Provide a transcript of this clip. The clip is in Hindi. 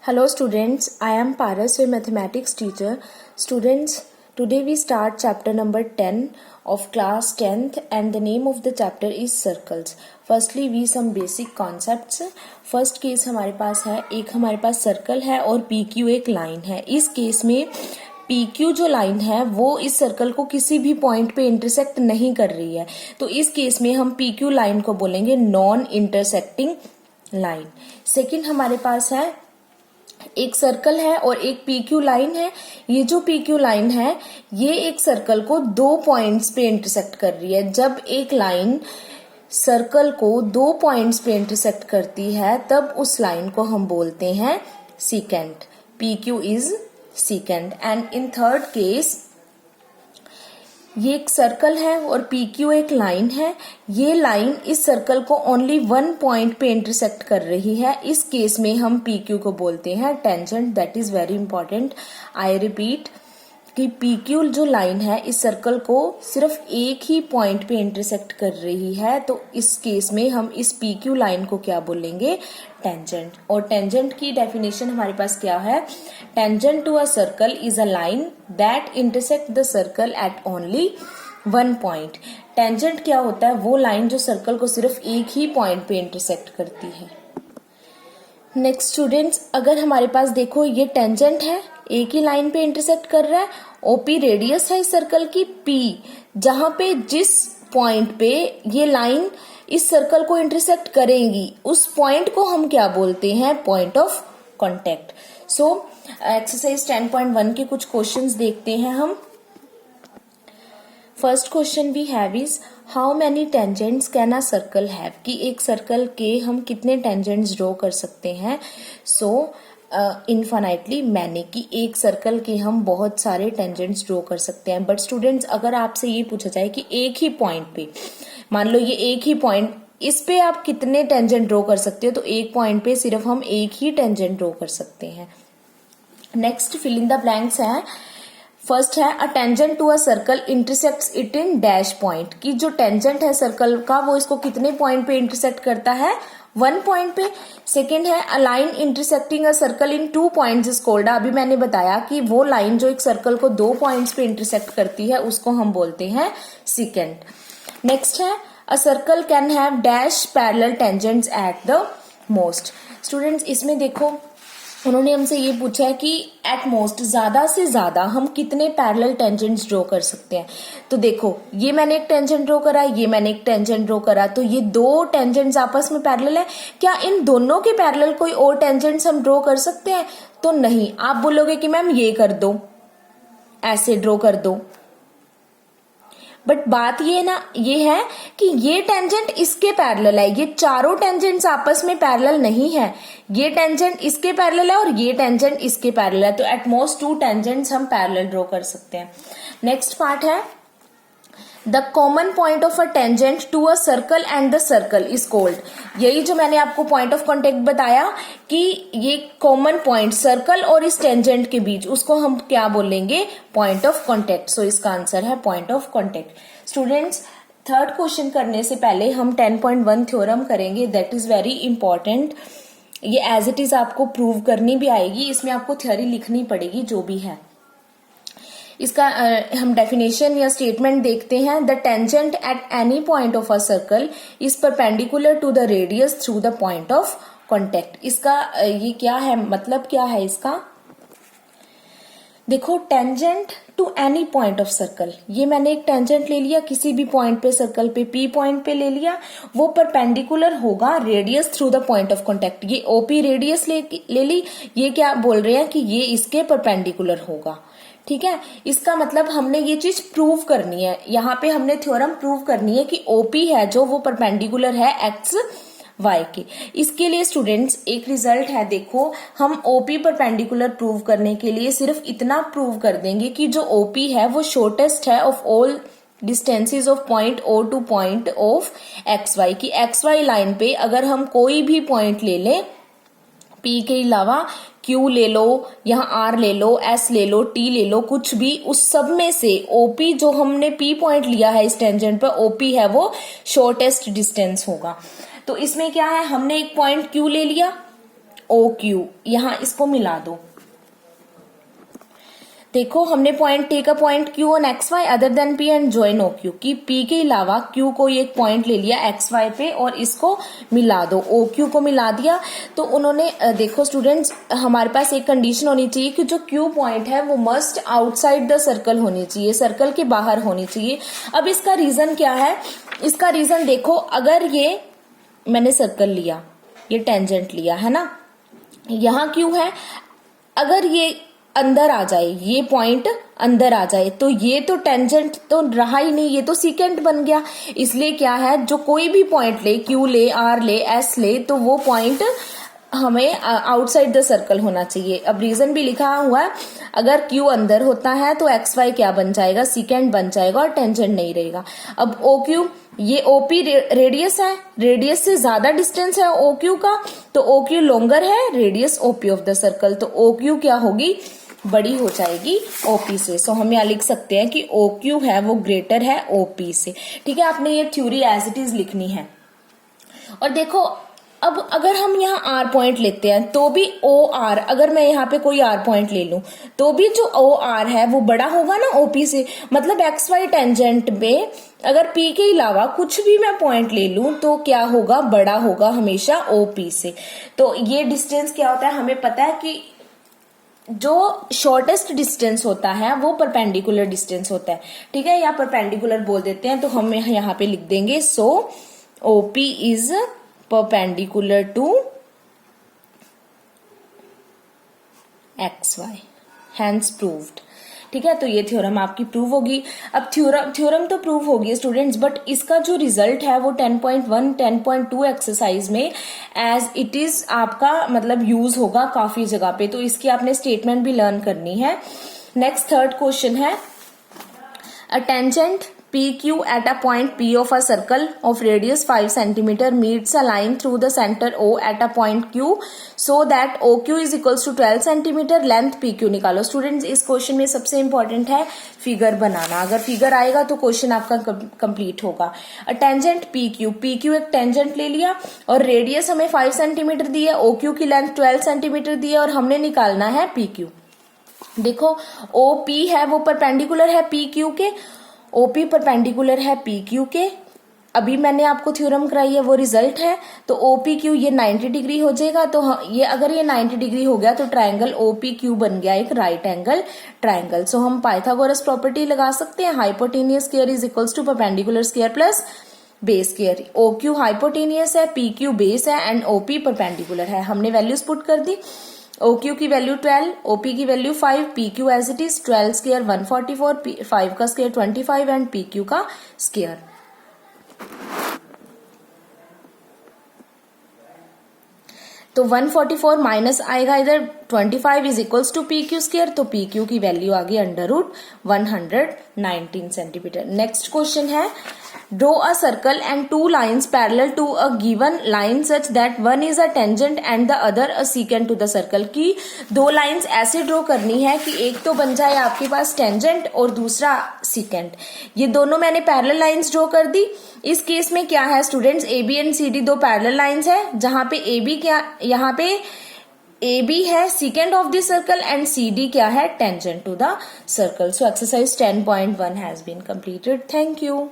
Hello students, I am Paras, your mathematics teacher. Students, today we start chapter number 10 of class 10th and the name of the chapter is circles. Firstly, we some basic concepts. First case हमारे पास है, एक हमारे पास सर्कल है और PQ एक लाइन है. इस केस में PQ जो लाइन है वो इस सर्कल को किसी भी पॉइंट पे इंटरसेक्ट नहीं कर रही है, तो इस केस में हम PQ लाइन को बोलेंगे नॉन इंटरसेक्टिंग लाइन. सेकंड हमारे पास है एक सर्कल है और एक PQ लाइन है. ये जो PQ लाइन है ये एक सर्कल को दो पॉइंट्स पे इंटरसेक्ट कर रही है. जब एक लाइन सर्कल को दो पॉइंट्स पे इंटरसेक्ट करती है तब उस लाइन को हम बोलते हैं secant. PQ is secant. And in third case ये एक सर्कल है और PQ एक लाइन है. ये लाइन इस सर्कल को ओनली वन पॉइंट पे इंटरसेक्ट कर रही है. इस केस में हम PQ को बोलते हैं tangent. That is very important. I repeat कि PQ जो लाइन है इस सर्कल को सिर्फ एक ही पॉइंट पे इंटरसेक्ट कर रही है, तो इस केस में हम इस PQ लाइन को क्या बोलेंगे? टेंजेंट. और टेंजेंट की डेफिनेशन हमारे पास क्या है? Tangent to a circle is a line that intersect the circle at only one point. Tangent क्या होता है? वो लाइन जो सर्कल को सिर्फ एक ही पॉइंट पे इंटरसेक्ट करती है. नेक्स्ट स्टूडेंट्स, अगर हमारे पास देखो ये टेंजेंट है, एक ही लाइन पे इंटरसेक्ट कर रहा है. OP रेडियस है इस सर्कल की. P जहां पे जिस पॉइंट पे ये लाइन इस सर्कल को इंटरसेक्ट करेंगी उस पॉइंट को हम क्या बोलते हैं? Point of contact. So exercise 10.1 के कुछ क्वेश्चंस देखते हैं हम. First question we have is how many tangents can a circle have. कि एक सर्कल के हम कितने टेंजेंट्स ड्रॉ कर सकते हैं? सो इनफाइनाइटली मैनी, कि एक सर्कल के हम बहुत सारे टेंजेंट्स ड्रॉ कर सकते हैं. बट स्टूडेंट्स, अगर आपसे ये पूछा जाए कि एक ही पॉइंट पे, मान लो ये एक ही पॉइंट, इस पे आप कितने टेंजेंट ड्रॉ कर सकते हो? तो एक पॉइंट पे सिर्फ हम एक ही टेंजेंट ड्रॉ कर सकते हैं. Next fill in the blanks है. फर्स्ट है a tangent to a circle intersects it in dash point. कि जो टेंजेंट है सर्कल का वो इसको कितने पॉइंट पे इंटरसेक्ट करता है? वन पॉइंट पे. सेकेंड है a line intersecting a circle in two points is called. अभी मैंने बताया कि वो लाइन जो एक सर्कल को दो पॉइंट्स पे इंटरसेक्ट करती है उसको हम बोलते हैं सीकेंट. नेक्स्ट है a circle can have dash parallel tangents at the most. Students, इसमें देखो उन्होंने हमसे ये पूछा है कि एट मोस्ट ज्यादा से ज्यादा हम कितने पैरेलल टेंजेंट्स ड्रॉ कर सकते हैं. तो देखो ये मैंने एक टेंजेंट ड्रॉ करा, ये मैंने एक टेंजेंट ड्रॉ करा, तो ये दो टेंजेंट्स आपस में पैरेलल है. क्या इन दोनों के पैरेलल कोई और टेंजेंट्स हम ड्रॉ कर सकते हैं? तो नहीं. आप बोलोगे कि मैम ये कर दो, ऐसे ड्रॉ कर दो. बट बात ये है कि ये टेंजेंट इसके पैरेलल है. ये चारों टेंजेंट्स आपस में पैरेलल नहीं है. ये टेंजेंट इसके पैरेलल है और ये टेंजेंट इसके पैरेलल है. तो एट मोस्ट टू टेंजेंट्स हम पैरेलल ड्रॉ कर सकते हैं. नेक्स्ट पार्ट है the common point of a tangent to a circle and the circle is called. यही जो मैंने आपको पॉइंट ऑफ कॉन्टेक्ट बताया कि ये कॉमन पॉइंट सर्कल और इस टेंजेंट के बीच, उसको हम क्या बोलेंगे? Point of contact. सो इसका आंसर है point of contact. Students, third question करने से पहले हम 10.1 थ्योरम करेंगे. That is very important. ये एज इट इज आपको प्रूव करनी भी आएगी. इसमें आपको थ्योरी लिखनी पड़ेगी जो भी है. इसका हम डेफिनेशन या स्टेटमेंट देखते हैं. The tangent at any point of a circle is perpendicular to the radius through the point of contact. इसका ये क्या है, मतलब क्या है इसका? देखो, tangent to any point of circle, ये मैंने एक टेंजेंट ले लिया किसी भी पॉइंट पे, सर्कल पे P पॉइंट पे ले लिया. वो परपेंडिकुलर होगा radius through the point of contact. ये OP रेडियस ले ली. ये क्या बोल रहे हैं कि ये इसके परपेंडिकुलर होगा. ठीक है. इसका मतलब हमने ये चीज प्रूव करनी है. यहाँ पे हमने थ्योरम प्रूव करनी है कि OP है जो वो परपेंडिकुलर है एक्स वाई के. इसके लिए स्टूडेंट्स एक रिजल्ट है. देखो, हम OP परपेंडिकुलर प्रूव करने के लिए सिर्फ इतना प्रूव कर देंगे कि जो OP है वो शॉर्टेस्ट है of all distances of point O two point of XY. की XY लाइन पे अगर हम कोई भी पॉइंट ले लें, P के अलावा Q ले लो, यहाँ R ले लो, S ले लो, T ले लो, कुछ भी, उस सब में से OP जो हमने P पॉइंट लिया है इस टेंजेंट पर, OP है वो शॉर्टेस्ट डिस्टेंस होगा. तो इसमें क्या है, हमने एक पॉइंट Q ले लिया ओ क्यू, यहां इसको मिला दो। देखो हमने point take a point Q on X Y other than P and join O Q, कि पी के अलावा क्यू को एक पॉइंट ले लिया एक्स वाई पे और इसको मिला दो, ओ क्यू को मिला दिया। तो उन्होंने देखो स्टूडेंट्स, हमारे पास एक कंडीशन होनी चाहिए कि जो क्यू पॉइंट है वो मस्ट आउटसाइड द सर्कल होनी चाहिए, सर्कल के बाहर होनी चाहिए। अब इसका रीजन क्या है? इसका रीजन देखो, अगर ये मैंने सर्कल लिया, ये टेंजेंट लिया है ना, यहां क्यू है, अगर ये अंदर आ जाए, ये पॉइंट अंदर आ जाए, तो ये तो टेंजेंट तो रहा ही नहीं, ये तो सीकेंट बन गया। इसलिए क्या है, जो कोई भी पॉइंट ले, क्यू ले, आर ले, एस ले, तो वो पॉइंट हमें आउटसाइड द सर्कल होना चाहिए। अब रीजन भी लिखा हुआ है, अगर क्यू अंदर होता है तो एक्स वाई क्या बन जाएगा, सीकेंट बन जाएगा और टेंजेंट नहीं रहेगा। अब ओ क्यू, ये ओपी रेडियस है, रेडियस से ज्यादा डिस्टेंस है ओ क्यू का, तो ओ क्यू लॉन्गर है radius OP of the circle, तो ओ क्यू क्या होगी, बड़ी हो जाएगी ओपी से। सो हम यहाँ लिख सकते हैं कि ओ क्यू है वो ग्रेटर है ओपी से। ठीक है, आपने ये थ्योरी एज इट इज लिखनी है। और देखो अब अगर हम यहाँ आर पॉइंट लेते हैं तो भी ओ आर, अगर मैं यहाँ पे कोई आर पॉइंट ले लूं तो भी जो ओ आर है वो बड़ा होगा ना ओपी से। मतलब एक्स वाई टेंजेंट में अगर पी के अलावा कुछ भी मैं पॉइंट ले लूं तो क्या होगा, बड़ा होगा हमेशा ओपी से। तो ये डिस्टेंस क्या होता है, हमें पता है कि जो शॉर्टेस्ट डिस्टेंस होता है वो परपेंडिकुलर डिस्टेंस होता है। ठीक है, या परपेंडिकुलर बोल देते हैं, तो हम यहाँ पे लिख देंगे so OP is perpendicular to X Y, hence proved. ठीक है, तो ये थ्योरम आपकी प्रूव होगी। अब थ्योरम तो प्रूव होगी स्टूडेंट्स, बट इसका जो रिजल्ट है वो 10.1 10.2 एक्सरसाइज में एज इट इज आपका मतलब यूज होगा काफी जगह पे, तो इसकी आपने स्टेटमेंट भी लर्न करनी है। नेक्स्ट थर्ड क्वेश्चन है, a tangent PQ at a point P of a circle of radius 5 cm meets a line through the center O at a point Q so that OQ is equals to 12 cm, length PQ निकालो। स्टूडेंट्स इस क्वेश्चन में सबसे इंपॉर्टेंट है फिगर बनाना, अगर फिगर आएगा तो क्वेश्चन आपका कंप्लीट होगा। अ टेंजेंट PQ एक टेंजेंट ले लिया और रेडियस हमें 5 सेंटीमीटर दी है, OQ की लेंथ 12 सेंटीमीटर दी है और हमने निकालना है PQ। देखो OP है वो परपेंडिकुलर है PQ के, ओपी परपेंडिकुलर है पी क्यू के। अभी मैंने आपको थ्योरम कराई है वो रिजल्ट है, तो ओपी क्यू ये 90 डिग्री हो जाएगा। तो ये अगर ये 90 डिग्री हो गया तो ट्रायंगल ओपी क्यू बन गया एक राइट एंगल ट्रायंगल। सो हम पाइथागोरस प्रॉपर्टी लगा सकते हैं, hypotenuse square is equals to perpendicular square plus base square. O Q hypotenuse है, पी क्यू बेस है एंड ओपी परपेंडिकुलर है। हमने वैल्यूज पुट कर दी, ओ क्यू की वैल्यू 12, ओपी की value 5, P Q as it is 12 square 144, 5 का स्क्वायर 25 एंड पी क्यू का स्क्वायर। तो 144 माइनस आएगा इधर 25 is equals to P Q square, तो पी क्यू की वैल्यू आ गई under root 119 centimetre. Next question है, draw a circle and two lines parallel to a given line such that one is a tangent and the other a secant to the circle. की दो लाइन्स ऐसे ड्रॉ करनी है कि एक तो बन जाए आपके पास टेंजेंट और दूसरा सीकेंट। ये दोनों मैंने पैरेलल लाइन्स ड्रॉ कर दी। इस केस में क्या है students, A B and C D दो पैरेलल लाइन्स है, जहां पे ए बी क्या, यहाँ पे ए बी है secant of the circle and C D क्या है, tangent to the circle. So exercise 10.1 has been completed. Thank you.